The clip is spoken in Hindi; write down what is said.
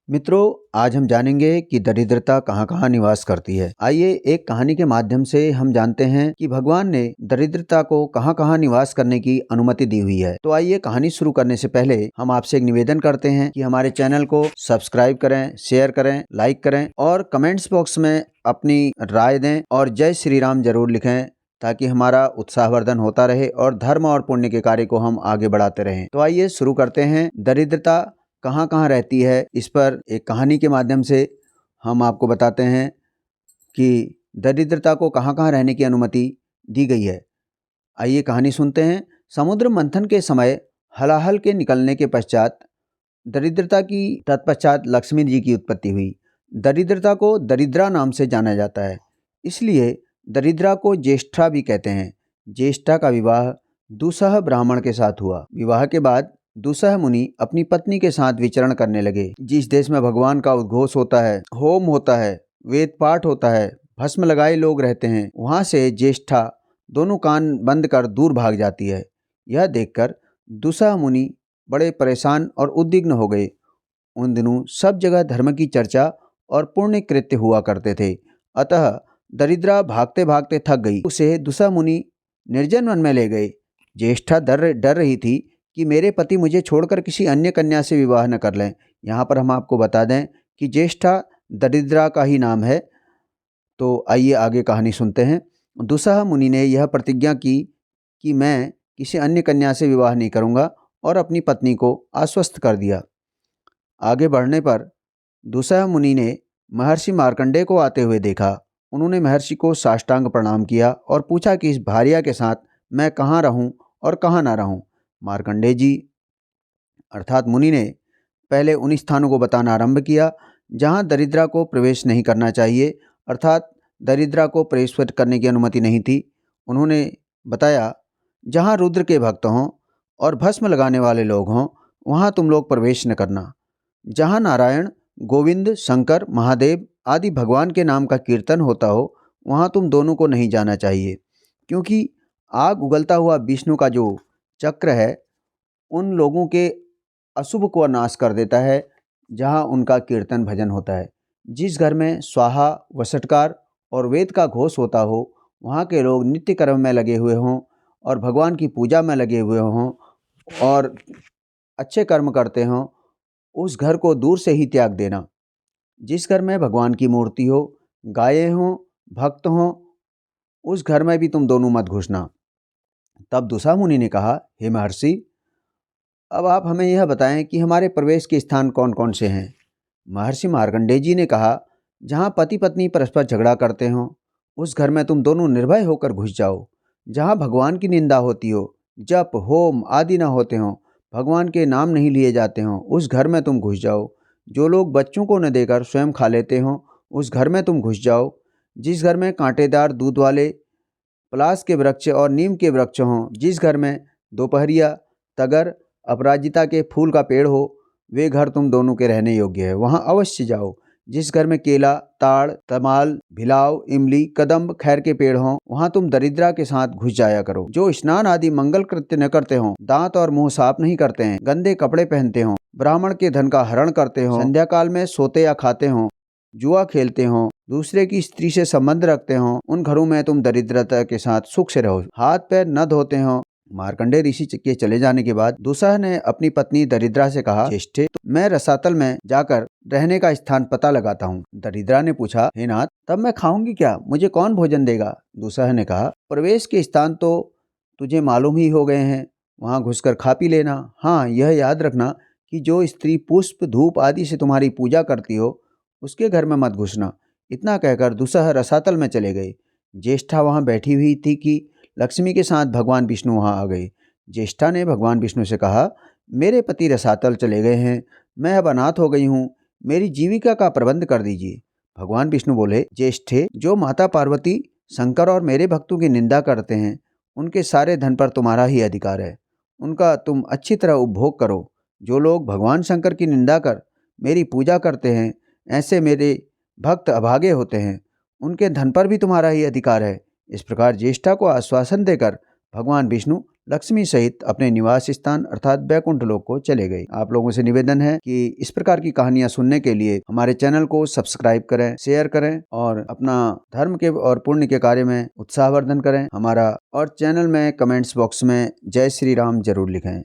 मित्रों, आज हम जानेंगे कि दरिद्रता कहाँ कहाँ निवास करती है। आइए एक कहानी के माध्यम से हम जानते हैं कि भगवान ने दरिद्रता को कहाँ कहाँ निवास करने की अनुमति दी हुई है। तो आइए कहानी शुरू करने से पहले हम आपसे एक निवेदन करते हैं कि हमारे चैनल को सब्सक्राइब करें, शेयर करें, लाइक करें और कमेंट्स बॉक्स में अपनी राय दें और जय श्री राम जरूर लिखें, ताकि हमारा उत्साहवर्धन होता रहे और धर्म और पुण्य के कार्य को हम आगे बढ़ाते रहें। तो आइए शुरू करते हैं। दरिद्रता कहाँ कहाँ रहती है, इस पर एक कहानी के माध्यम से हम आपको बताते हैं कि दरिद्रता को कहाँ कहाँ रहने की अनुमति दी गई है। आइए कहानी सुनते हैं। समुद्र मंथन के समय हलाहल के निकलने के पश्चात दरिद्रता की तत्पश्चात लक्ष्मी जी की उत्पत्ति हुई। दरिद्रता को दरिद्रा नाम से जाना जाता है, इसलिए दरिद्रा को ज्येष्ठा भी कहते हैं। ज्येष्ठा का विवाह दुसह ब्राह्मण के साथ हुआ। विवाह के बाद दुसह मुनि अपनी पत्नी के साथ विचरण करने लगे। जिस देश में भगवान का उद्घोष होता है, होम होता है, वेद पाठ होता है, भस्म लगाए लोग रहते हैं, वहां से ज्येष्ठा दोनों कान बंद कर दूर भाग जाती है। यह देखकर दुसह मुनि बड़े परेशान और उद्विग्न हो गए। उन दिनों सब जगह धर्म की चर्चा और पुण्य कृत्य हुआ करते थे, अतः दरिद्रा भागते भागते थक गई। उसे दुसह मुनि निर्जन वन में ले गए। ज्येष्ठा डर रही थी कि मेरे पति मुझे छोड़कर किसी अन्य कन्या से विवाह न कर लें। यहाँ पर हम आपको बता दें कि ज्येष्ठा दरिद्रा का ही नाम है। तो आइए आगे कहानी सुनते हैं। दुसह मुनि ने यह प्रतिज्ञा की कि मैं किसी अन्य कन्या से विवाह नहीं करूँगा और अपनी पत्नी को आश्वस्त कर दिया। आगे बढ़ने पर दुसह मुनि ने महर्षि मार्कंडेय को आते हुए देखा। उन्होंने महर्षि को साष्टांग प्रणाम किया और पूछा कि इस भार्या के साथ मैं कहाँ रहूं और कहाँ ना रहूं। मार्कंडेय जी अर्थात मुनि ने पहले उन स्थानों को बताना आरंभ किया जहाँ दरिद्रा को प्रवेश नहीं करना चाहिए, अर्थात दरिद्रा को प्रवेश करने की अनुमति नहीं थी। उन्होंने बताया जहाँ रुद्र के भक्त हों और भस्म लगाने वाले लोग हों, वहाँ तुम लोग प्रवेश न करना। जहाँ नारायण, गोविंद, शंकर, महादेव आदि भगवान के नाम का कीर्तन होता हो, वहाँ तुम दोनों को नहीं जाना चाहिए, क्योंकि आग उगलता हुआ विष्णु का जो चक्र है उन लोगों के अशुभ को नाश कर देता है जहाँ उनका कीर्तन भजन होता है। जिस घर में स्वाहा, वषटकार और वेद का घोष होता हो, वहाँ के लोग नित्य कर्म में लगे हुए हों और भगवान की पूजा में लगे हुए हों और अच्छे कर्म करते हों, उस घर को दूर से ही त्याग देना। जिस घर में भगवान की मूर्ति हो, गायें हों, भक्त हों, उस घर में भी तुम दोनों मत घुसना। तब दुसह मुनि ने कहा, हे महर्षि, अब आप हमें यह बताएं कि हमारे प्रवेश के स्थान कौन कौन से हैं। महर्षि मार्कंडेय जी ने कहा, जहाँ पति पत्नी परस्पर झगड़ा करते हों, उस घर में तुम दोनों निर्भय होकर घुस जाओ। जहाँ भगवान की निंदा होती हो, जप होम आदि न होते हों, भगवान के नाम नहीं लिए जाते हों, उस घर में तुम घुस जाओ। जो लोग बच्चों को न देकर स्वयं खा लेते हों, उस घर में तुम घुस जाओ। जिस घर में कांटेदार दूध वाले पलाश के वृक्ष और नीम के वृक्ष हों, जिस घर में दोपहरिया, तगर, अपराजिता के फूल का पेड़ हो, वे घर तुम दोनों के रहने योग्य है, वहाँ अवश्य जाओ। जिस घर में केला, ताड़, तमाल, भिलाव, इमली, कदम्ब, खैर के पेड़ हों, वहाँ तुम दरिद्रा के साथ घुस जाया करो। जो स्नान आदि मंगल कृत्य न करते हों, दांत और मुंह साफ नहीं करते हैं, गंदे कपड़े पहनते हों, ब्राह्मण के धन का हरण करते हों, संध्या काल में सोते या खाते हों, जुआ खेलते हों, दूसरे की स्त्री से संबंध रखते हों, उन घरों में तुम दरिद्रता के साथ सुख से रहो। हाथ पैर न धोते हों। मार्कंडेय ऋषि के चले जाने के बाद दुसह ने अपनी पत्नी दरिद्रा से कहा, ज्येष्ठे, मैं रसातल में जाकर रहने का स्थान पता लगाता हूँ। दरिद्रा ने पूछा, हे नाथ, तब मैं खाऊंगी क्या? मुझे कौन भोजन देगा? दुसह ने कहा, प्रवेश के स्थान तो तुझे मालूम ही हो गए हैं, वहाँ घुसकर खा पी लेना। हाँ, यह याद रखना कि जो स्त्री पुष्प, धूप आदि से तुम्हारी पूजा करती हो, उसके घर में मत घुसना। इतना कहकर दुसह रसातल में चले गए। ज्येष्ठा वहाँ बैठी हुई थी कि लक्ष्मी के साथ भगवान विष्णु वहाँ आ गए। ज्येष्ठा ने भगवान विष्णु से कहा, मेरे पति रसातल चले गए हैं, मैं अब अनाथ हो गई हूँ, मेरी जीविका का प्रबंध कर दीजिए। भगवान विष्णु बोले, ज्येष्ठे, जो माता पार्वती, शंकर और मेरे भक्तों की निंदा करते हैं, उनके सारे धन पर तुम्हारा ही अधिकार है, उनका तुम अच्छी तरह उपभोग करो। जो लोग भगवान शंकर की निंदा कर मेरी पूजा करते हैं, ऐसे मेरे भक्त अभागे होते हैं, उनके धन पर भी तुम्हारा ही अधिकार है। इस प्रकार ज्येष्ठा को आश्वासन देकर भगवान विष्णु लक्ष्मी सहित अपने निवास स्थान अर्थात बैकुंठ लोक को चले गए। आप लोगों से निवेदन है कि इस प्रकार की कहानियां सुनने के लिए हमारे चैनल को सब्सक्राइब करें, शेयर करें और अपना धर्म के और पुण्य के कार्य में उत्साहवर्धन करें। हमारा और चैनल में कमेंट्स बॉक्स में जय श्री राम जरूर लिखें।